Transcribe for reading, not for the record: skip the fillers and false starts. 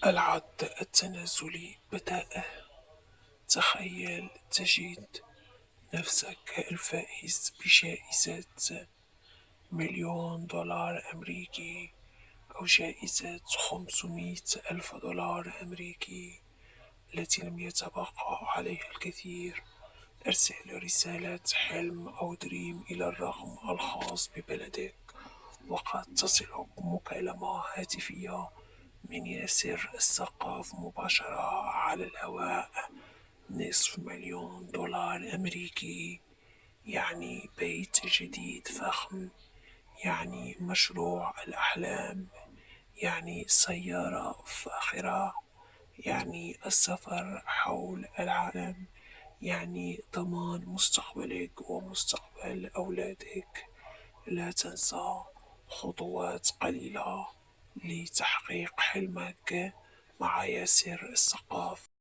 العد التنازلي بدأ. تخيل تجد نفسك الفائز بجائزة $1,000,000 أو جائزة 500,000 دولار أمريكي التي لم يتبقى عليها الكثير. أرسل رسالة حلم أو دريم إلى الرقم الخاص ببلدك، وقد تصلك مكالمة هاتفية من ياسر السقاف مباشرة على الهواء. $500,000 أمريكي، يعني بيت جديد فخم، يعني مشروع الأحلام، يعني سيارة فاخرة، يعني السفر حول العالم، يعني ضمان مستقبلك ومستقبل أولادك. لا تنسى، خطوات قليلة لتحقيق حلمك مع ياسر السقاف.